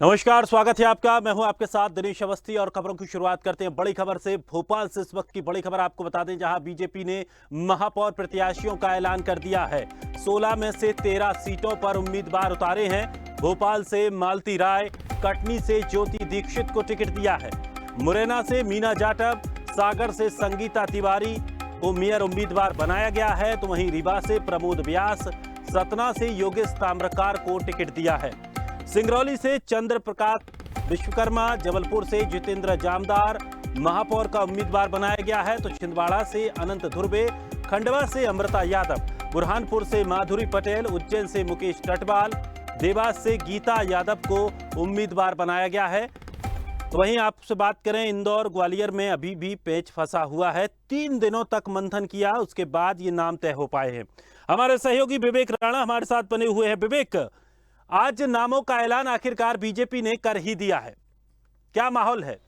नमस्कार, स्वागत है आपका। मैं हूं आपके साथ दिनेश अवस्थी और खबरों की शुरुआत करते हैं बड़ी खबर से। भोपाल से इस वक्त की बड़ी खबर आपको बता दें, जहां बीजेपी ने महापौर प्रत्याशियों का ऐलान कर दिया है। 16 में से 13 सीटों पर उम्मीदवार उतारे हैं। भोपाल से मालती राय, कटनी से ज्योति दीक्षित को टिकट दिया है। मुरैना से मीना जाटव, सागर से संगीता तिवारी को मेयर उम्मीदवार बनाया गया है। तो वहीं रीवा से प्रमोद व्यास, सतना से योगेश ताम्रकार को टिकट दिया है। सिंगरौली से चंद्र प्रकाश विश्वकर्मा, जबलपुर से जितेंद्र जामदार महापौर का उम्मीदवार बनाया गया है। तो छिंदवाड़ा से अनंत धुर्वे, खंडवा से अमृता यादव, बुरहानपुर से माधुरी पटेल, उज्जैन से मुकेश टटवाल, देवास से गीता यादव को उम्मीदवार बनाया गया है। तो वहीं आपसे बात करें, इंदौर ग्वालियर में अभी भी पेच फंसा हुआ है। 3 दिनों तक मंथन किया, उसके बाद ये नाम तय हो पाए हैं। हमारे सहयोगी विवेक राणा हमारे साथ बने हुए हैं। विवेक, आज नामों का ऐलान आखिरकार बीजेपी ने कर ही दिया है, क्या माहौल है?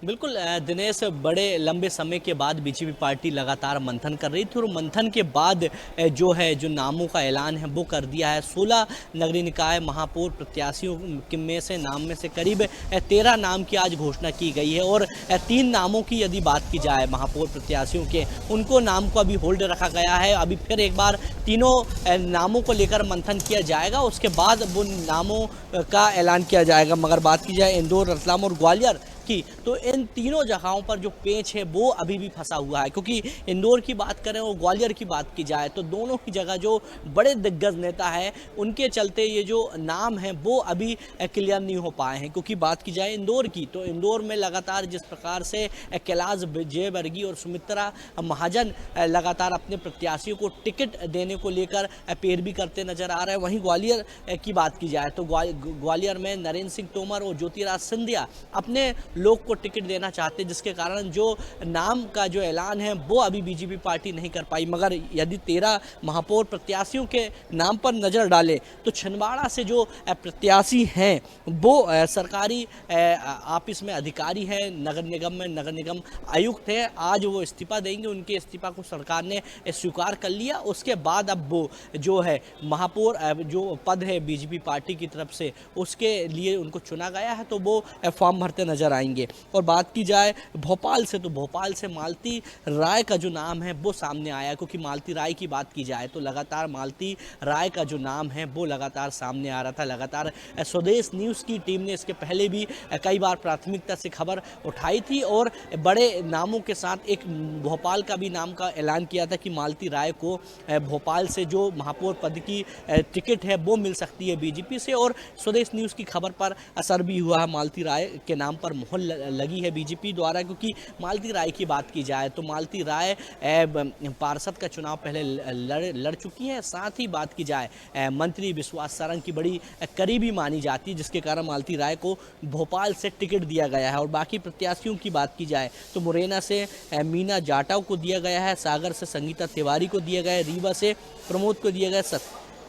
बिल्कुल दिनेश, बड़े लंबे समय के बाद बीजेपी पार्टी लगातार मंथन कर रही थी और मंथन के बाद जो नामों का ऐलान है वो कर दिया है। 16 नगरीय निकाय महापौर प्रत्याशियों में से करीब 13 नाम की आज घोषणा की गई है और 3 नामों की यदि बात की जाए महापौर प्रत्याशियों के, उनको नाम को अभी होल्ड रखा गया है। अभी फिर एक बार तीनों नामों को लेकर मंथन किया जाएगा, उसके बाद वो नामों का ऐलान किया जाएगा। मगर बात की जाए इंदौर, रतलाम और ग्वालियर की, तो इन तीनों जगहों पर जो पेच है वो अभी भी फंसा हुआ है। क्योंकि इंदौर की बात करें और ग्वालियर की बात की जाए तो दोनों ही जगह जो बड़े दिग्गज नेता है उनके चलते ये जो नाम है वो अभी क्लियर नहीं हो पाए हैं। क्योंकि बात की जाए इंदौर की, तो इंदौर में लगातार जिस प्रकार से कैलाश विजयवर्गीय और सुमित्रा महाजन लगातार अपने प्रत्याशियों को टिकट देने को लेकर पैरवी करते नजर आ रहे हैं, वहीं ग्वालियर की बात की जाए तो ग्वालियर में नरेंद्र सिंह तोमर और ज्योतिराज सिंधिया अपने लोग को टिकट देना चाहते, जिसके कारण जो नाम का जो ऐलान है वो अभी बीजेपी पार्टी नहीं कर पाई। मगर यदि 13 महापौर प्रत्याशियों के नाम पर नजर डाले तो छिंदवाड़ा से जो प्रत्याशी हैं वो सरकारी ऑफिस में अधिकारी हैं, नगर निगम में नगर निगम आयुक्त है। आज वो इस्तीफा देंगे, उनके इस्तीफा को सरकार ने स्वीकार कर लिया। उसके बाद अब वो जो है महापौर जो पद है बीजेपी पार्टी की तरफ से उसके लिए उनको चुना गया है, तो वो फॉर्म भरते नजर आएंगे। और बात की जाए भोपाल से, तो भोपाल से मालती राय का जो नाम है वो सामने आया। क्योंकि मालती राय की बात की जाए तो लगातार मालती राय का जो नाम है वो लगातार सामने आ रहा था। लगातार स्वदेश न्यूज़ की टीम ने इसके पहले भी कई बार प्राथमिकता से खबर उठाई थी और बड़े नामों के साथ एक भोपाल का भी नाम का ऐलान किया था कि मालती राय को भोपाल से जो महापौर पद की टिकट है वो मिल सकती है बीजेपी से। और स्वदेश न्यूज़ की खबर पर असर भी हुआ है, मालती राय के नाम पर मोहर लगी है बीजेपी द्वारा। क्योंकि मालती राय की बात की जाए तो मालती राय पार्षद का चुनाव पहले लड़ चुकी हैं। साथ ही बात की जाए मंत्री विश्वास सारंग की बड़ी करीबी मानी जाती है, जिसके कारण मालती राय को भोपाल से टिकट दिया गया है। और बाकी प्रत्याशियों की बात की जाए तो मुरैना से मीना जाटव को दिया गया है, सागर से संगीता तिवारी को दिया गया है, रीवा से प्रमोद को दिया गया।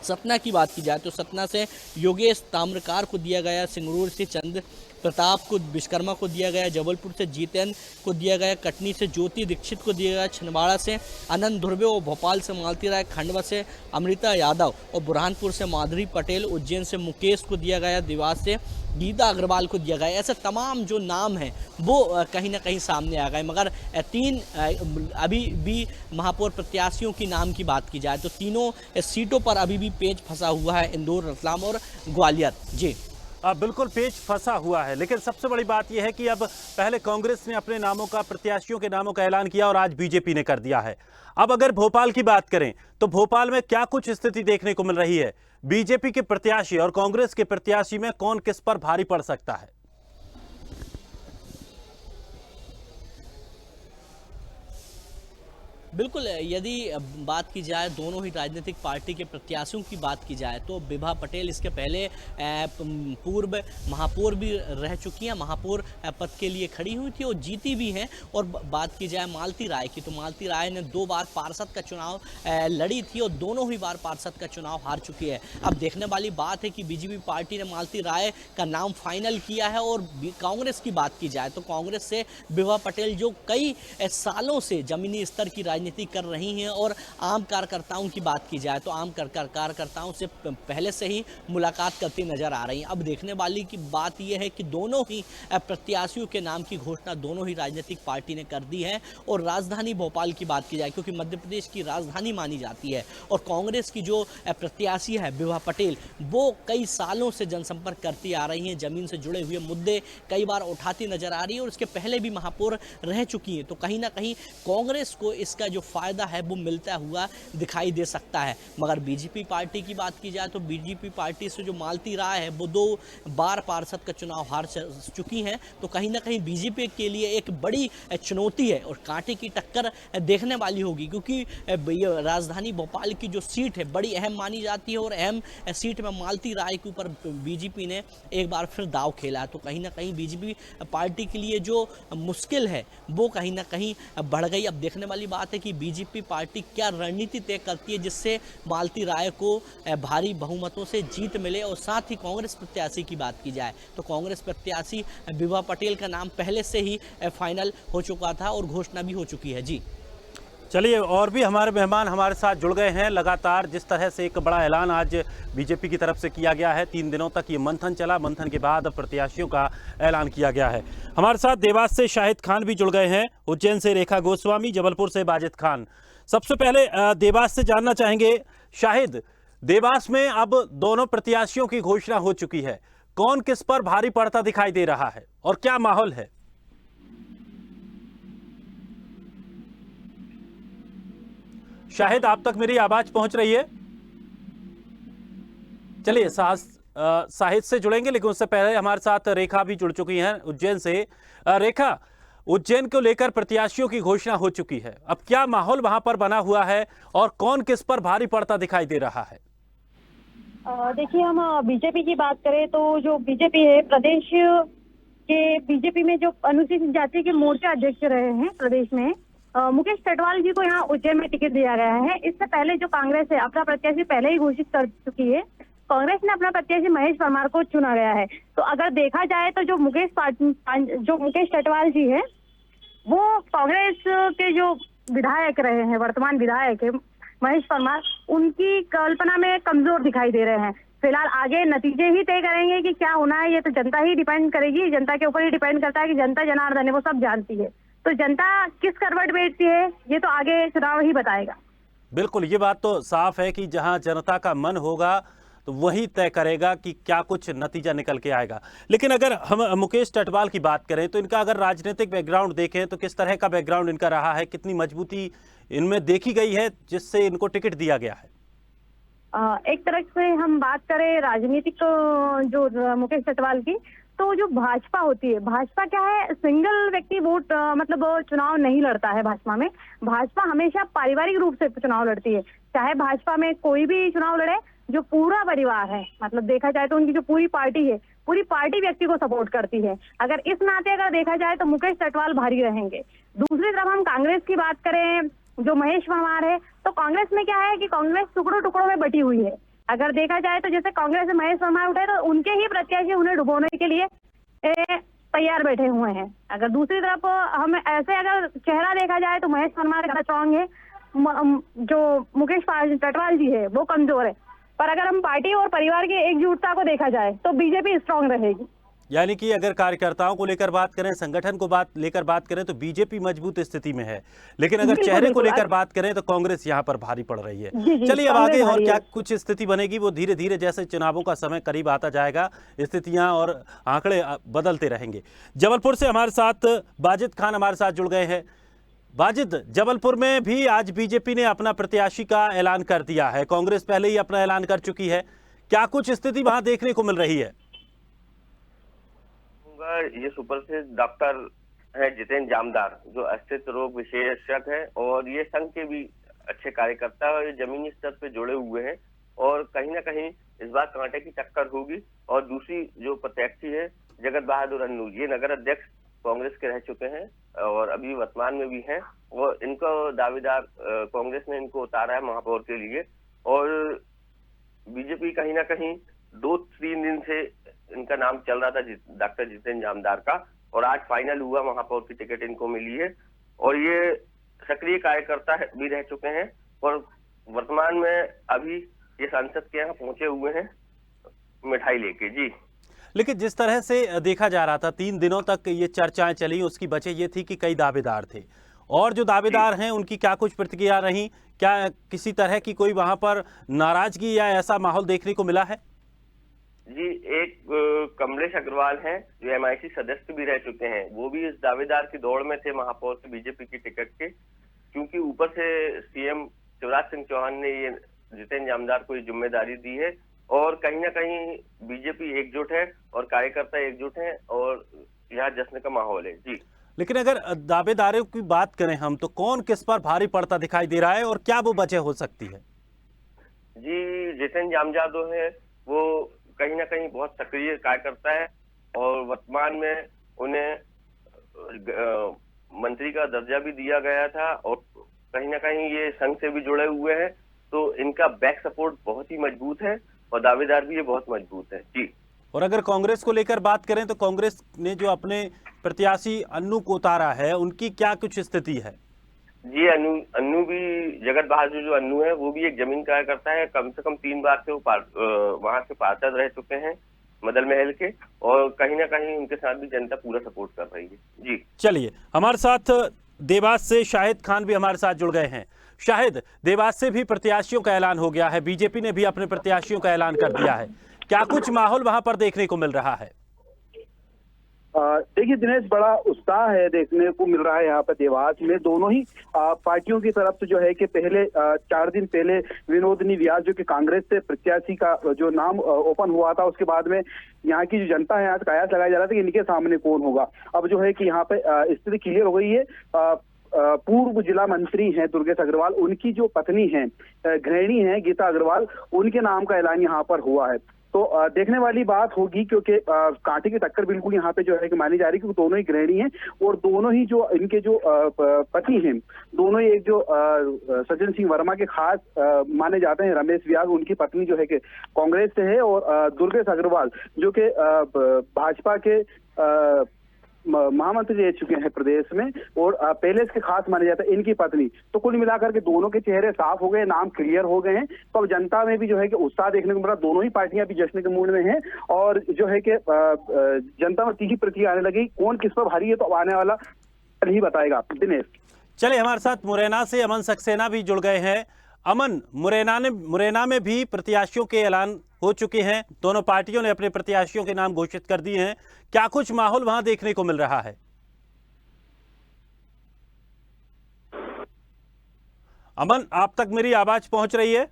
सतना की बात की जाए तो सतना से योगेश ताम्रकार को दिया गया, सिंगरूर से चंद्र प्रताप को विश्वकर्मा को दिया गया, जबलपुर से जीतेंद्र को दिया गया, कटनी से ज्योति दीक्षित को दिया गया, छिंदवाड़ा से अनंत धुर्वे और भोपाल से मालती राय, खंडवा से अमृता यादव और बुरहानपुर से माधुरी पटेल, उज्जैन से मुकेश को दिया गया, देवास से गीता अग्रवाल को दिया गया। ऐसे तमाम जो नाम हैं वो कहीं ना कहीं सामने आ गए। मगर 3 अभी भी महापौर प्रत्याशियों की नाम की बात की जाए तो तीनों सीटों पर अभी भी पेच फंसा हुआ है, इंदौर, रतलाम और ग्वालियर। जी बिल्कुल पेच फंसा हुआ है, लेकिन सबसे बड़ी बात यह है कि अब पहले कांग्रेस ने अपने नामों का, प्रत्याशियों के नामों का ऐलान किया और आज बीजेपी ने कर दिया है। अब अगर भोपाल की बात करें तो भोपाल में क्या कुछ स्थिति देखने को मिल रही है? बीजेपी के प्रत्याशी और कांग्रेस के प्रत्याशी में कौन किस पर भारी पड़ सकता है? बिल्कुल, यदि बात की जाए दोनों ही राजनीतिक पार्टी के प्रत्याशियों की बात की जाए तो विभा पटेल इसके पहले पूर्व महापौर भी रह चुकी हैं, महापौर पद के लिए खड़ी हुई थी और जीती भी हैं। और बात की जाए मालती राय की तो मालती राय ने 2 बार पार्षद का चुनाव लड़ी थी और दोनों ही बार पार्षद का चुनाव हार चुकी है। अब देखने वाली बात है कि बीजेपी पार्टी ने मालती राय का नाम फाइनल किया है। और कांग्रेस की बात की जाए तो कांग्रेस से विभा पटेल जो कई सालों से जमीनी स्तर की राजनीति कर रही हैं। और आम कार्यकर्ताओं की बात की जाए तो आम कार्यकर्ताओं से पहले से ही मुलाकात करती नजर आ रही हैं। अब देखने वाली की बात यह है कि दोनों ही प्रत्याशियों के नाम की घोषणा दोनों ही राजनीतिक पार्टी ने कर दी है। और राजधानी भोपाल की बात की जाए, क्योंकि मध्य प्रदेश की राजधानी मानी जाती है, और कांग्रेस की जो प्रत्याशी है विभा पटेल, वो कई सालों से जनसंपर्क करती आ रही हैं, जमीन से जुड़े हुए मुद्दे कई बार उठाती नजर आ रही है, और इसके पहले भी महापौर रह चुकी हैं। तो कहीं ना कहीं कांग्रेस को इसका जो फायदा है वो मिलता हुआ दिखाई दे सकता है। मगर बीजेपी पार्टी की बात की जाए तो बीजेपी पार्टी से जो मालती राय है वो 2 बार पार्षद का चुनाव हार चुकी हैं। तो कहीं ना कहीं बीजेपी के लिए एक बड़ी चुनौती है और कांटे की टक्कर देखने वाली होगी, क्योंकि राजधानी भोपाल की जो सीट है बड़ी अहम मानी जाती है, और अहम सीट में मालती राय के ऊपर बीजेपी ने एक बार फिर दाव खेला। तो कहीं ना कहीं बीजेपी पार्टी के लिए जो मुश्किल है वो कहीं ना कहीं बढ़ गई। अब देखने वाली बात है कि बीजेपी पार्टी क्या रणनीति तय करती है जिससे मालती राय को भारी बहुमतों से जीत मिले। और साथ ही कांग्रेस प्रत्याशी की बात की जाए तो कांग्रेस प्रत्याशी विभा पटेल का नाम पहले से ही फाइनल हो चुका था और घोषणा भी हो चुकी है। जी चलिए, और भी हमारे मेहमान हमारे साथ जुड़ गए हैं। लगातार जिस तरह से एक बड़ा ऐलान आज बीजेपी की तरफ से किया गया है, 3 दिनों तक ये मंथन चला, मंथन के बाद प्रत्याशियों का ऐलान किया गया है। हमारे साथ देवास से शाहिद खान भी जुड़ गए हैं, उज्जैन से रेखा गोस्वामी, जबलपुर से बाजिद खान। सबसे पहले देवास से जानना चाहेंगे, शाहिद, देवास में अब दोनों प्रत्याशियों की घोषणा हो चुकी है, कौन किस पर भारी पड़ता दिखाई दे रहा है और क्या माहौल है? शाहिद, आप तक मेरी आवाज पहुंच रही है? चलिए साहिद से जुड़ेंगे, लेकिन उससे पहले हमारे साथ रेखा भी जुड़ चुकी हैं उज्जैन से। रेखा, उज्जैन को लेकर प्रत्याशियों की घोषणा हो चुकी है, अब क्या माहौल वहां पर बना हुआ है और कौन किस पर भारी पड़ता दिखाई दे रहा है? देखिए, हम बीजेपी की बात करें तो जो बीजेपी है प्रदेश के बीजेपी में जो अनुसूचित जाति के मोर्चा अध्यक्ष रहे हैं प्रदेश में, मुकेश चटवाल जी को यहाँ उज्जैन में टिकट दिया गया है। इससे पहले जो कांग्रेस है अपना प्रत्याशी पहले ही घोषित कर चुकी है। कांग्रेस ने अपना प्रत्याशी महेश परमार को चुना गया है। तो अगर देखा जाए तो जो मुकेश चटवाल जी है वो कांग्रेस के जो विधायक रहे हैं, वर्तमान विधायक है महेश परमार, उनकी कल्पना में कमजोर दिखाई दे रहे हैं। फिलहाल आगे नतीजे ही तय करेंगे कि क्या होना है, ये तो जनता ही डिपेंड करेगी, जनता के ऊपर ही डिपेंड करता है कि जनता जनार्दन है, वो सब जानती है। तो जनता किस करवट बैठती है ये तो आगे चुनाव ही बताएगा। बिल्कुल, ये बात तो साफ है कि जहां जनता का मन होगा तो वही तय करेगा कि क्या कुछ नतीजा निकल के आएगा। लेकिन अगर हम मुकेश चटवाल की बात करें तो इनका अगर राजनीतिक बैकग्राउंड देखें तो किस तरह का बैकग्राउंड इनका रहा है, कितनी मजबूती इनमें देखी गई है जिससे इनको टिकट दिया गया है? एक तरह से हम बात करें राजनीतिक जो मुकेश चटवाल की, तो जो भाजपा होती है, भाजपा क्या है, सिंगल व्यक्ति वोट मतलब चुनाव नहीं लड़ता है। भाजपा में भाजपा हमेशा पारिवारिक रूप से चुनाव लड़ती है। चाहे भाजपा में कोई भी चुनाव लड़े, जो पूरा परिवार है, मतलब देखा जाए तो उनकी जो पूरी पार्टी है, पूरी पार्टी व्यक्ति को सपोर्ट करती है। अगर इस नाते अगर देखा जाए तो मुकेश चटवाल भारी रहेंगे। दूसरी तरफ हम कांग्रेस की बात करें, जो महेश परमार है, तो कांग्रेस में क्या है कि कांग्रेस टुकड़ों टुकड़ों में बटी हुई है। अगर देखा जाए तो जैसे कांग्रेस से महेश परमार उठे तो उनके ही प्रत्याशी उन्हें डुबोने के लिए तैयार बैठे हुए हैं। अगर दूसरी तरफ हम ऐसे अगर चेहरा देखा जाए तो महेश परमार ज्यादा स्ट्रांग है, जो मुकेश चटवाल जी है वो कमजोर है। पर अगर हम पार्टी और परिवार की एकजुटता को देखा जाए तो बीजेपी स्ट्रांग रहेगी। यानी कि अगर कार्यकर्ताओं को लेकर बात करें, संगठन को लेकर बात करें तो बीजेपी मजबूत स्थिति में है, लेकिन अगर चेहरे को लेकर बात करें तो कांग्रेस यहां पर भारी पड़ रही है। चलिए, अब आगे और क्या कुछ स्थिति बनेगी वो धीरे धीरे जैसे चुनावों का समय करीब आता जाएगा, स्थितियां और आंकड़े बदलते रहेंगे। जबलपुर से हमारे साथ बाजिद खान हमारे साथ जुड़ गए हैं। बाजिद, जबलपुर में भी आज बीजेपी ने अपना प्रत्याशी का ऐलान कर दिया है, कांग्रेस पहले ही अपना ऐलान कर चुकी है, क्या कुछ स्थिति वहां देखने को मिल रही है? ये सुप्रसिद्ध डॉक्टर है जितेंद्र जामदार, जो अस्तित्व रोग विशेषज्ञ है, और ये संघ के भी अच्छे कार्यकर्ता है, ये जमीनी स्तर पे जुड़े हुए हैं, और कहीं ना कहीं इस बार कांटे की टक्कर होगी। और दूसरी जो प्रत्याशी है जगत बहादुर अन्नू, ये नगर अध्यक्ष कांग्रेस के रह चुके हैं और अभी वर्तमान में भी हैं, और इनको दावेदार कांग्रेस ने इनको उतारा है महापौर के लिए। और बीजेपी कहीं ना कहीं 2-3 दिन से इनका नाम चल रहा था डॉक्टर जितेंद्र जामदार का, और आज फाइनल हुआ, महापौर की टिकट इनको मिली है। और ये सक्रिय कार्यकर्ता भी रह चुके हैं और वर्तमान में अभी ये सांसद के यहाँ पहुंचे हुए हैं मिठाई लेके। जी, लेकिन जिस तरह से देखा जा रहा था 3 दिनों तक ये चर्चाएं चली, उसकी वजह ये थी कि कई दावेदार थे और जो दावेदार हैं उनकी क्या कुछ प्रतिक्रिया रही, क्या किसी तरह की कोई वहां पर नाराजगी या ऐसा माहौल देखने को मिला है? जी, एक कमलेश अग्रवाल हैं जो MIC सदस्य भी रह चुके हैं, वो भी इस दावेदार की दौड़ में थे महापौर से बीजेपी की टिकट के, क्योंकि ऊपर से CM शिवराज सिंह चौहान ने ये जितेंद्र जामदार को ये जिम्मेदारी दी है और कहीं ना कहीं बीजेपी एकजुट है और कार्यकर्ता एकजुट हैं और यहाँ जश्न का माहौल है। जी, लेकिन अगर दावेदारों की बात करें हम, तो कौन किस पर भारी पड़ता दिखाई दे रहा है और क्या वो वजह हो सकती है? जी, जितेंद्र जामदार जो है वो कहीं ना कहीं बहुत सक्रिय कार्यकर्ता है और वर्तमान में उन्हें मंत्री का दर्जा भी दिया गया था और कहीं ना कहीं ये संघ से भी जुड़े हुए हैं, तो इनका बैक सपोर्ट बहुत ही मजबूत है और दावेदार भी ये बहुत मजबूत है। जी, और अगर कांग्रेस को लेकर बात करें तो कांग्रेस ने जो अपने प्रत्याशी अन्नू को उतारा है, उनकी क्या कुछ स्थिति है? जी, अन्नू भी जगत बहादुर जो अन्नू है वो भी एक जमीन कार्यकर्ता है, कम से कम 3 बार से वो वहां से पार्षद रह चुके हैं मदल महल के और कहीं ना कहीं उनके साथ भी जनता पूरा सपोर्ट कर रही है। जी, चलिए, हमारे साथ देवास से शाहिद खान भी हमारे साथ जुड़ गए हैं। शाहिद, देवास से भी प्रत्याशियों का ऐलान हो गया है, बीजेपी ने भी अपने प्रत्याशियों का ऐलान कर दिया है, क्या कुछ माहौल वहां पर देखने को मिल रहा है? देखिए दिनेश, बड़ा उत्साह है देखने को मिल रहा है यहाँ पर देवास में। दोनों ही पार्टियों की तरफ से जो है कि पहले 4 दिन पहले विनोदिनी व्यास जो कि कांग्रेस से प्रत्याशी का जो नाम ओपन हुआ था, उसके बाद में यहाँ की जो जनता है यहाँ कयास लगाया जा रहा था कि इनके सामने कौन होगा। अब जो है कि यहाँ पे स्थिति क्लियर हो गई है। पूर्व जिला मंत्री हैं दुर्गेश अग्रवाल, उनकी जो पत्नी है गृहिणी है गीता अग्रवाल, उनके नाम का ऐलान यहाँ पर हुआ है। तो देखने वाली बात होगी क्योंकि कांटे की टक्कर बिल्कुल यहाँ पे जो है कि मानी जा रही है, क्योंकि दोनों ही गृहिणी हैं और दोनों ही जो इनके जो पति हैं, दोनों ही एक जो सज्जन सिंह वर्मा के खास माने जाते हैं रमेश व्यास, उनकी पत्नी जो है कि कांग्रेस से है और दुर्गेश अग्रवाल जो कि भाजपा के महामंत्री रह चुके हैं प्रदेश में और पहले इसके खास माने जाते हैं इनकी पत्नी। तो कुल मिलाकर के दोनों के चेहरे साफ हो गए, नाम क्लियर हो गए हैं। तो अब जनता में भी जो है कि उत्साह देखने को मिला, दोनों ही पार्टियां भी जश्न के मूड में हैं और जो है कि जनता में तीखी प्रतिक्रिया आने लगी। कौन किस पर भारी है तो अब आने वाला ही बताएगा। दिनेश, चले, हमारे साथ मुरैना से अमन सक्सेना भी जुड़ गए हैं। अमन, मुरैना में भी प्रत्याशियों के ऐलान हो चुके हैं, दोनों पार्टियों ने अपने प्रत्याशियों के नाम घोषित कर दिए हैं, क्या कुछ माहौल वहां देखने को मिल रहा है? अमन, आप तक मेरी आवाज पहुंच रही है?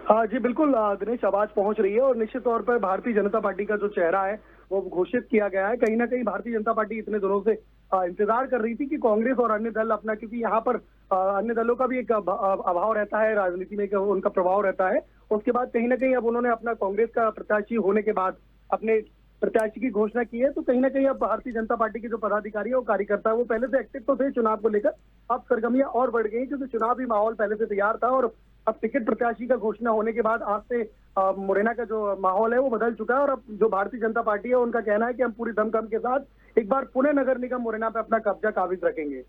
हाँ जी बिल्कुल दिनेश, आवाज पहुंच रही है और निश्चित तौर पर भारतीय जनता पार्टी का जो चेहरा है वो घोषित किया गया है। कहीं ना कहीं भारतीय जनता पार्टी इतने दिनों से इंतजार कर रही थी कि कांग्रेस और अन्य दल अपना, क्योंकि यहाँ पर अन्य दलों का भी एक अभाव रहता है राजनीति में, उनका प्रभाव रहता है। उसके बाद कहीं ना कहीं अब उन्होंने अपना कांग्रेस का प्रत्याशी होने के बाद अपने प्रत्याशी की घोषणा की है। तो कहीं ना कहीं अब भारतीय जनता पार्टी के जो पदाधिकारी है और कार्यकर्ता है वो पहले से एक्टिव तो थे चुनाव को लेकर, अब सरगर्मियां और बढ़ गई क्योंकि चुनावी माहौल पहले से तैयार था और अब टिकट प्रत्याशी का घोषणा होने के बाद आज से मुरैना का जो माहौल है वो बदल चुका है और अब जो भारतीय जनता पार्टी है उनका कहना है कि हम पूरी दमखम के साथ एक बार पुणे नगर निगम मुरैना पे अपना कब्जा काबिज रखेंगे।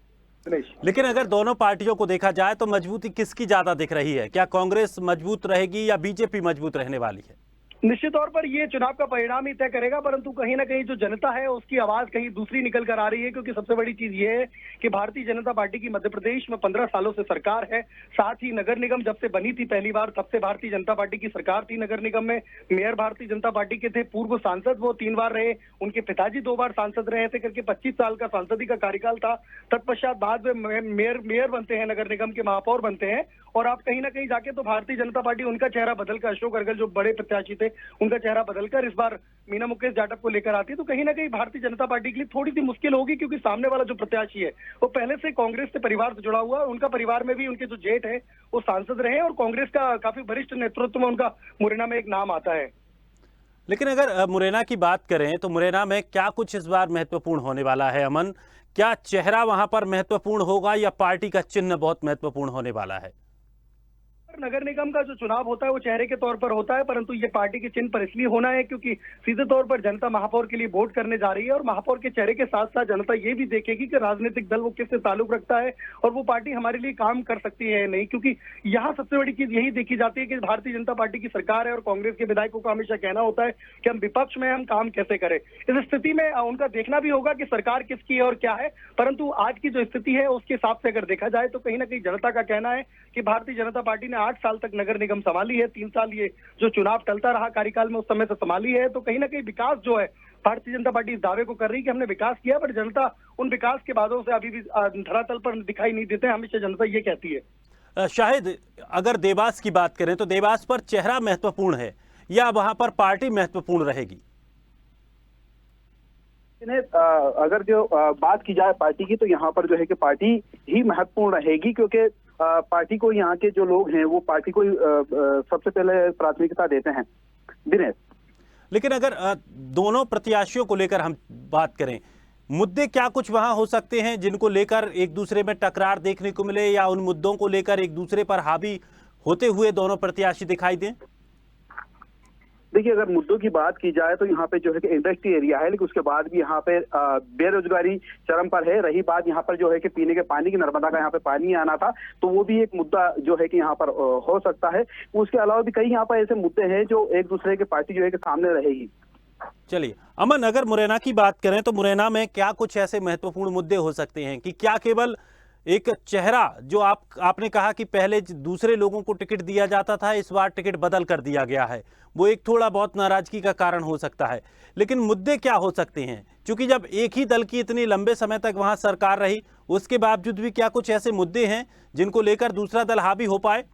लेकिन अगर दोनों पार्टियों को देखा जाए तो मजबूती किसकी ज्यादा दिख रही है? क्या कांग्रेस मजबूत रहेगी या बीजेपी मजबूत रहने वाली है? निश्चित तौर पर ये चुनाव का परिणाम ही तय करेगा, परंतु कहीं ना कहीं जो जनता है उसकी आवाज कहीं दूसरी निकल कर आ रही है, क्योंकि सबसे बड़ी चीज ये है कि भारतीय जनता पार्टी की मध्य प्रदेश में 15 सालों से सरकार है। साथ ही नगर निगम जब से बनी थी पहली बार तब से भारतीय जनता पार्टी की सरकार थी नगर निगम में। मेयर भारतीय जनता पार्टी के थे, पूर्व सांसद वो 3 बार रहे, उनके पिताजी 2 बार सांसद रहे थे करके 25 साल का सांसदी का कार्यकाल था। तत्पश्चात बाद में मेयर बनते हैं, नगर निगम के महापौर बनते हैं और आप कहीं ना कहीं जाके तो भारतीय जनता पार्टी उनका चेहरा बदलकर, अशोक अर्गल जो बड़े प्रत्याशी थे उनका चेहरा बदलकर इस बार मीना मुकेश जाटव को लेकर आती है। तो कहीं ना कहीं भारतीय जनता पार्टी के लिए थोड़ी सी मुश्किल होगी, क्योंकि सामने वाला जो प्रत्याशी है वो पहले से कांग्रेस से परिवार से जुड़ा हुआ है। उनका परिवार में भी उनके जो जेठ है वो सांसद रहे और कांग्रेस का काफी वरिष्ठ नेतृत्व में उनका मुरैना में एक नाम आता है। लेकिन अगर मुरैना की बात करें तो मुरैना में क्या कुछ इस बार महत्वपूर्ण होने वाला है? अमन, क्या चेहरा वहां पर महत्वपूर्ण होगा या पार्टी का चिन्ह बहुत महत्वपूर्ण होने वाला है? नगर निगम का जो चुनाव होता है वो चेहरे के तौर पर होता है, परंतु ये पार्टी के चिन्ह पर इसलिए होना है क्योंकि सीधे तौर पर जनता महापौर के लिए वोट करने जा रही है और महापौर के चेहरे के साथ साथ जनता ये भी देखेगी कि राजनीतिक दल वो किससे ताल्लुक रखता है और वो पार्टी हमारे लिए काम कर सकती है नहीं। क्योंकि यहाँ सबसे बड़ी चीज यही देखी जाती है कि भारतीय जनता पार्टी की सरकार है और कांग्रेस के विधायकों को हमेशा कहना होता है कि हम विपक्ष में हम काम कैसे करें। इस स्थिति में उनका देखना भी होगा कि सरकार किसकी है और क्या है, परंतु आज की जो स्थिति है उसके हिसाब से अगर देखा जाए तो कहीं ना कहीं जनता का कहना है कि भारतीय जनता पार्टी ने 8 साल तक नगर निगम संभाली है, 3 साल ये जो चुनाव टलता रहा कार्यकाल में उस समय से संभाली है, तो कहीं ना कहीं विकास जो है भारतीय जनता पार्टी इस दावे को कर रही है कि हमने विकास किया, पर जनता उन विकास के बादों से अभी भी धरातल पर दिखाई नहीं देते। हमेशा जनता ये कहती है। शाहिद, अगर देवास की बात करें तो देवास पर चेहरा महत्वपूर्ण है या वहां पर पार्टी महत्वपूर्ण रहेगी? अगर जो बात की जाए पार्टी की तो यहाँ पर जो है कि पार्टी ही महत्वपूर्ण रहेगी, क्योंकि पार्टी को यहाँ के जो लोग हैं वो पार्टी को सबसे पहले प्राथमिकता देते हैं। दिनेश, लेकिन अगर दोनों प्रत्याशियों को लेकर हम बात करें, मुद्दे क्या कुछ वहां हो सकते हैं जिनको लेकर एक दूसरे में टकरार देखने को मिले या उन मुद्दों को लेकर एक दूसरे पर हावी होते हुए दोनों प्रत्याशी दिखाई दें? देखिए, अगर मुद्दों की बात की जाए तो यहाँ पे जो है कि इंडस्ट्री एरिया है, लेकिन उसके बाद भी यहाँ पे बेरोजगारी चरम पर है। रही बात यहाँ पर जो है कि पीने के पानी की, नर्मदा का यहाँ पे पानी आना था, तो वो भी एक मुद्दा जो है कि यहाँ पर हो सकता है। उसके अलावा भी कई यहाँ पर ऐसे मुद्दे हैं जो एक दूसरे के पार्टी जो है कि सामने रहेगी। चलिए अमन, अगर मुरैना की बात करें तो मुरैना में क्या कुछ ऐसे महत्वपूर्ण मुद्दे हो सकते हैं कि क्या केवल एक चेहरा जो आपने कहा कि पहले दूसरे लोगों को टिकट दिया जाता था, इस बार टिकट बदल कर दिया गया है, वो एक थोड़ा बहुत नाराजगी का कारण हो सकता है, लेकिन मुद्दे क्या हो सकते हैं? क्योंकि जब एक ही दल की इतनी लंबे समय तक वहां सरकार रही, उसके बावजूद भी क्या कुछ ऐसे मुद्दे हैं जिनको लेकर दूसरा दल हावी हो पाए?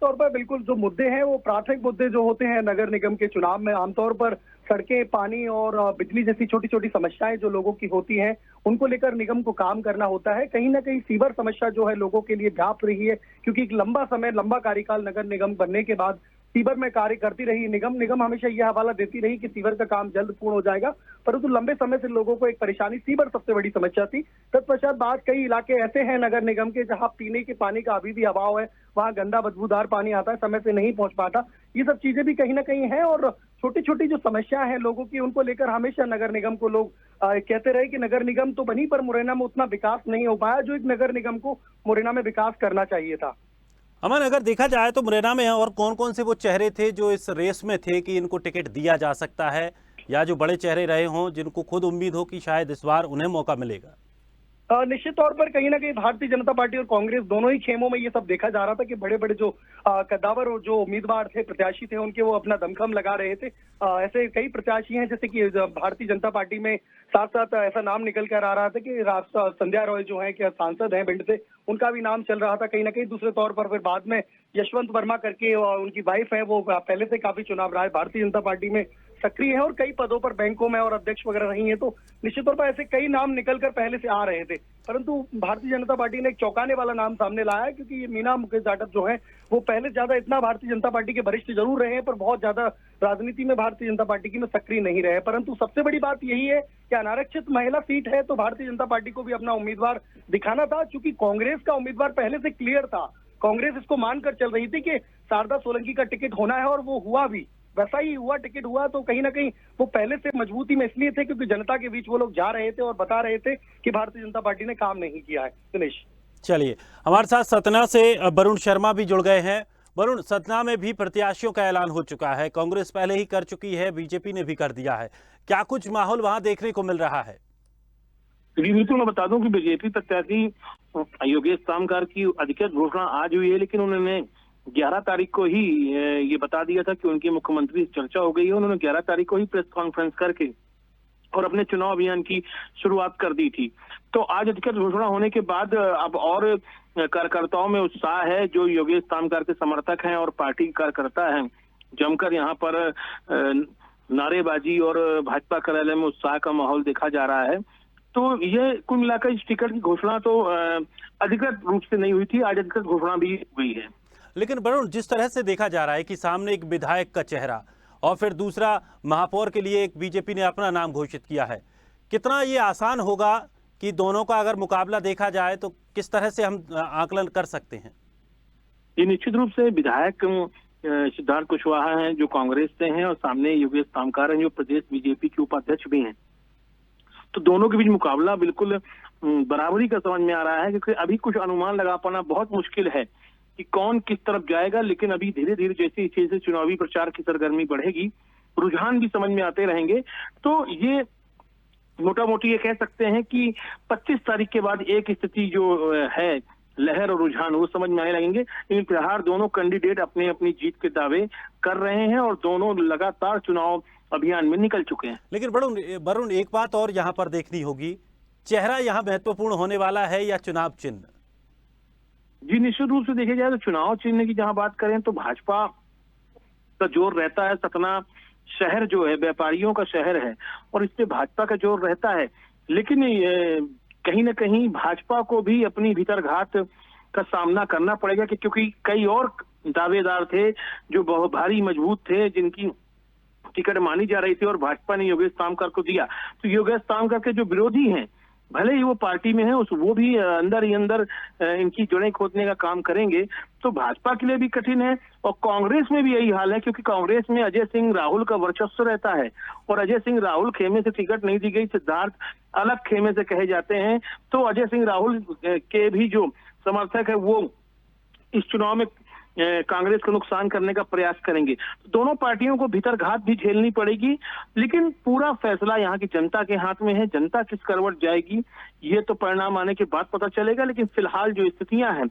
तौर पर बिल्कुल जो मुद्दे हैं वो प्राथमिक मुद्दे जो होते हैं नगर निगम के चुनाव में, आमतौर पर सड़कें, पानी और बिजली जैसी छोटी छोटी समस्याएं जो लोगों की होती हैं उनको लेकर निगम को काम करना होता है। कहीं ना कहीं सीवर समस्या जो है लोगों के लिए व्याप्त रही है, क्योंकि एक लंबा कार्यकाल नगर निगम बनने के बाद सीवर में कार्य करती रही निगम हमेशा यह हवाला देती रही कि सीवर का काम जल्द पूर्ण हो जाएगा, परंतु लंबे समय से लोगों को एक परेशानी, सीवर सबसे बड़ी समस्या थी। तत्पश्चात बाद कई इलाके ऐसे हैं नगर निगम के जहां पीने के पानी का अभी भी अभाव है, वहां गंदा बदबूदार पानी आता है, समय से नहीं पहुंच पाता। ये सब चीजें भी कहीं ना कहीं है और छोटी छोटी जो समस्याएं हैं लोगों की, उनको लेकर हमेशा नगर निगम को लोग कहते रहे कि नगर निगम तो बनी पर मुरैना में उतना विकास नहीं हो पाया जो एक नगर निगम को मुरैना में विकास करना चाहिए था। अमन, अगर देखा जाए तो मुरैना में और कौन कौन से वो चेहरे थे जो इस रेस में थे कि इनको टिकट दिया जा सकता है, या जो बड़े चेहरे रहे हों जिनको खुद उम्मीद हो कि शायद इस बार उन्हें मौका मिलेगा? निश्चित तौर पर कहीं ना कहीं भारतीय जनता पार्टी और कांग्रेस दोनों ही खेमों में ये सब देखा जा रहा था कि बड़े बड़े जो कद्दावर और जो उम्मीदवार थे, प्रत्याशी थे, उनके वो अपना दमखम लगा रहे थे। ऐसे कई प्रत्याशी हैं जैसे कि भारतीय जनता पार्टी में साथ साथ ऐसा नाम निकल कर आ रहा था कि संध्या रॉय जो है कि सांसद हैं भिंड से, उनका भी नाम चल रहा था कहीं ना कहीं। दूसरे तौर पर फिर बाद में यशवंत वर्मा करके उनकी वाइफ है, वो पहले से काफी चुनाव रहा है, भारतीय जनता पार्टी में सक्रिय है और कई पदों पर बैंकों में और अध्यक्ष वगैरह रही हैं। तो निश्चित तौर पर ऐसे कई नाम निकल कर पहले से आ रहे थे, परंतु भारतीय जनता पार्टी ने एक चौंकाने वाला नाम सामने लाया है, क्योंकि ये मीना मुकेश जाटव जो है वो पहले ज्यादा इतना भारतीय जनता पार्टी के वरिष्ठ जरूर रहे हैं पर बहुत ज्यादा राजनीति में भारतीय जनता पार्टी की में सक्रिय नहीं रहे। परंतु सबसे बड़ी बात यही है कि अनारक्षित महिला सीट है तो भारतीय जनता पार्टी को भी अपना उम्मीदवार दिखाना था, चूंकि कांग्रेस का उम्मीदवार पहले से क्लियर था। कांग्रेस इसको मानकर चल रही थी कि शारदा सोलंकी का टिकट होना है और वो हुआ भी, वैसा ही हुआ, टिकट हुआ। तो कहीं ना कहीं वो पहले से मजबूती में इसलिए थे क्योंकि जनता के बीच वो लोग जा रहे थे और बता रहे थे कि भारतीय जनता पार्टी ने काम नहीं किया है। दिनेश, चलिए, हमारे साथ सतना से वरुण शर्मा भी जुड़ गए हैं। वरुण, सतना में भी प्रत्याशियों का ऐलान हो चुका है, कांग्रेस पहले ही कर चुकी है, बीजेपी ने भी कर दिया है, क्या कुछ माहौल वहां देखने को मिल रहा है? जी बिल्कुल, मैं बता दूं कि बीजेपी प्रत्याशी योगेश सामकार की अधिकृत घोषणा आज हुई है, लेकिन उन्होंने 11 तारीख को ही ये बता दिया था कि उनकी मुख्यमंत्री से चर्चा हो गई है। उन्होंने 11 तारीख को ही प्रेस कॉन्फ्रेंस करके और अपने चुनाव अभियान की शुरुआत कर दी थी। तो आज अधिकृत घोषणा होने के बाद अब और कार्यकर्ताओं में उत्साह है, जो योगेश सामकार के समर्थक हैं और पार्टी के कार्यकर्ता हैं, जमकर यहाँ पर नारेबाजी और भाजपा कार्यालय में उत्साह का माहौल देखा जा रहा है। तो ये कुल मिलाकर इस टिकट की घोषणा तो अधिकृत रूप से नहीं हुई थी, आज अधिकृत घोषणा भी हुई है। लेकिन वरुण, जिस तरह से देखा जा रहा है कि सामने एक विधायक का चेहरा और फिर दूसरा महापौर के लिए एक बीजेपी ने अपना नाम घोषित किया है, कितना ये आसान होगा कि दोनों का अगर मुकाबला देखा जाए तो किस तरह से हम आकलन कर सकते हैं? ये निश्चित रूप से विधायक सिद्धार्थ कुशवाहा हैं जो कांग्रेस से हैं, और सामने योगेश तामकार हैं जो प्रदेश बीजेपी के उपाध्यक्ष भी हैं। तो दोनों के बीच मुकाबला बिल्कुल बराबरी का समझ में आ रहा है, क्योंकि अभी कुछ अनुमान लगा पाना बहुत मुश्किल है कि कौन किस तरफ जाएगा। लेकिन अभी धीरे धीरे जैसे चुनावी प्रचार की सरगर्मी बढ़ेगी, रुझान भी समझ में आते रहेंगे। तो ये मोटा मोटी ये कह सकते हैं कि 25 तारीख के बाद एक स्थिति जो है, लहर और रुझान, वो समझ में आने लगेंगे। लेकिन फिलहाल दोनों कैंडिडेट अपने अपनी जीत के दावे कर रहे हैं और दोनों लगातार चुनाव अभियान में निकल चुके हैं। लेकिन वरुण, एक बात और यहाँ पर देखनी होगी, चेहरा यहाँ महत्वपूर्ण होने वाला है या चुनाव चिन्ह? जी, निश्चित रूप से देखा जाए तो चुनाव चिन्ह की जहां बात करें तो भाजपा का जोर रहता है। सतना शहर जो है व्यापारियों का शहर है और इस पे भाजपा का जोर रहता है। लेकिन कहीं ना कहीं भाजपा को भी अपनी भीतरघात का सामना करना पड़ेगा, क्योंकि कई और दावेदार थे जो बहुत भारी मजबूत थे, जिनकी टिकट मानी जा रही थी और भाजपा ने योगेश तामकर को दिया। तो योगेश तामकर के जो विरोधी हैं, भले ही वो पार्टी में है, वो भी अंदर ही अंदर इनकी जड़ें खोदने का काम करेंगे। तो भाजपा के लिए भी कठिन है और कांग्रेस में भी यही हाल है, क्योंकि कांग्रेस में अजय सिंह राहुल का वर्चस्व रहता है और अजय सिंह राहुल खेमे से टिकट नहीं दी गई, सिद्धार्थ अलग खेमे से कहे जाते हैं। तो अजय सिंह राहुल के भी जो समर्थक है वो इस चुनाव में कांग्रेस को नुकसान करने का प्रयास करेंगे। तो दोनों पार्टियों को भीतरघात भी झेलनी पड़ेगी, लेकिन पूरा फैसला यहाँ की जनता के हाथ में है। जनता किस करवट जाएगी ये तो परिणाम आने के बाद पता चलेगा। लेकिन फिलहाल जो स्थितियां हैं,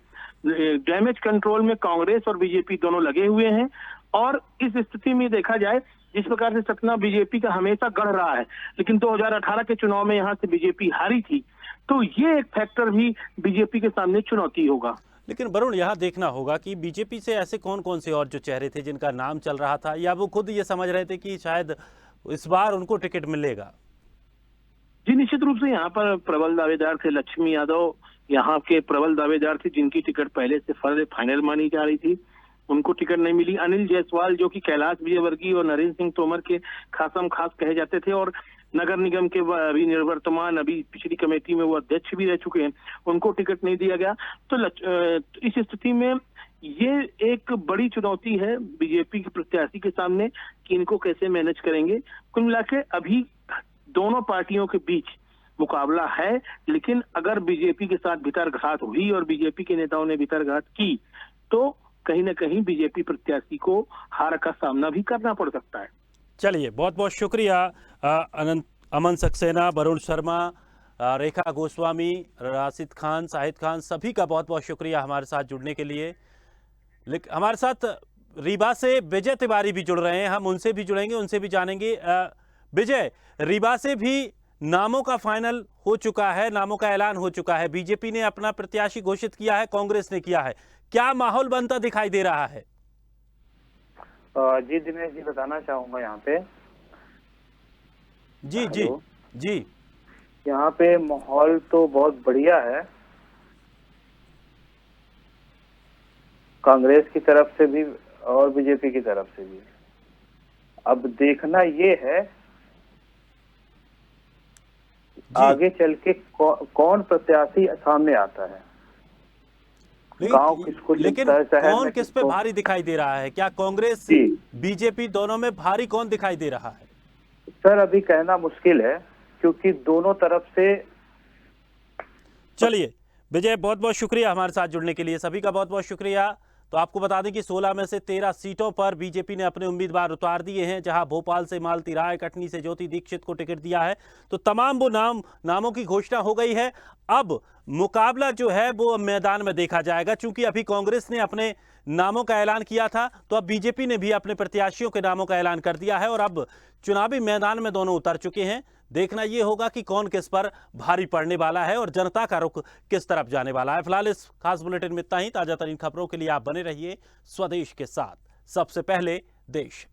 डैमेज कंट्रोल में कांग्रेस और बीजेपी दोनों लगे हुए हैं और इस स्थिति में देखा जाए जिस प्रकार से सतना बीजेपी का हमेशा गढ़ रहा है, लेकिन 2018 के चुनाव में यहाँ से बीजेपी हारी थी, तो ये एक फैक्टर भी बीजेपी के सामने चुनौती होगा। लेकिन वरुण, यहाँ देखना होगा कि बीजेपी से ऐसे कौन कौन से और जो चेहरे थे जिनका नाम चल रहा था, या वो खुद ये समझ रहे थे कि शायद इस बार उनको टिकट मिलेगा? जी, निश्चित रूप से यहाँ पर प्रबल दावेदार थे। लक्ष्मी यादव यहाँ के प्रबल दावेदार थे, जिनकी टिकट पहले से फाइनल मानी जा रही थी, उनको टिकट नहीं मिली। अनिल जायसवाल जो कि कैलाश विजयवर्गीय और नरेंद्र सिंह तोमर के खासम खास कहे जाते थे और नगर निगम के अभी निवर्तमान अभी पिछली कमेटी में वो अध्यक्ष भी रह चुके हैं, उनको टिकट नहीं दिया गया। तो इस स्थिति में ये एक बड़ी चुनौती है बीजेपी के प्रत्याशी के सामने कि इनको कैसे मैनेज करेंगे। कुल मिला के अभी दोनों पार्टियों के बीच मुकाबला है, लेकिन अगर बीजेपी के साथ भीतरघात हुई और बीजेपी के नेताओं ने भीतरघात की तो कहीं ना कहीं बीजेपी प्रत्याशी को हार का सामना भी करना पड़ सकता है। चलिए, बहुत बहुत शुक्रिया अमन सक्सेना, वरुण शर्मा, रेखा गोस्वामी, राशिद खान, शाहिद खान, सभी का बहुत बहुत शुक्रिया हमारे साथ जुड़ने के लिए। हमारे साथ रीवा से विजय तिवारी भी जुड़ रहे हैं, हम उनसे भी जुड़ेंगे, उनसे भी जानेंगे। विजय, रीवा से भी नामों का फाइनल हो चुका है, नामों का ऐलान हो चुका है, बीजेपी ने अपना प्रत्याशी घोषित किया है, कांग्रेस ने किया है, क्या माहौल बनता दिखाई दे रहा है? जी दिनेश जी, बताना चाहूंगा यहाँ पे। जी जी जी, यहाँ पे माहौल तो बहुत बढ़िया है, कांग्रेस की तरफ से भी और बीजेपी की तरफ से भी। अब देखना ये है आगे चल के कौन प्रत्याशी सामने आता है, गांव किसको, लेकिन कौन किस पे भारी दिखाई दे रहा है? क्या कांग्रेस बीजेपी दोनों में भारी कौन दिखाई दे रहा है? सर अभी कहना मुश्किल है, क्योंकि दोनों तरफ से। चलिए विजय, बहुत बहुत शुक्रिया हमारे साथ जुड़ने के लिए, सभी का बहुत बहुत शुक्रिया। तो आपको बता दें कि 16 में से 13 सीटों पर बीजेपी ने अपने उम्मीदवार उतार दिए हैं, जहां भोपाल से मालती राय, कटनी से ज्योति दीक्षित को टिकट दिया है। तो तमाम वो नामों की घोषणा हो गई है। अब मुकाबला जो है वो मैदान में देखा जाएगा, चूंकि अभी कांग्रेस ने अपने नामों का ऐलान किया था, तो अब बीजेपी ने भी अपने प्रत्याशियों के नामों का ऐलान कर दिया है और अब चुनावी मैदान में दोनों उतर चुके हैं। देखना यह होगा कि कौन किस पर भारी पड़ने वाला है और जनता का रुख किस तरफ जाने वाला है। फिलहाल इस खास बुलेटिन में इतना ही। ताजा तरीन खबरों के लिए आप बने रहिए स्वदेश के साथ, सबसे पहले देश।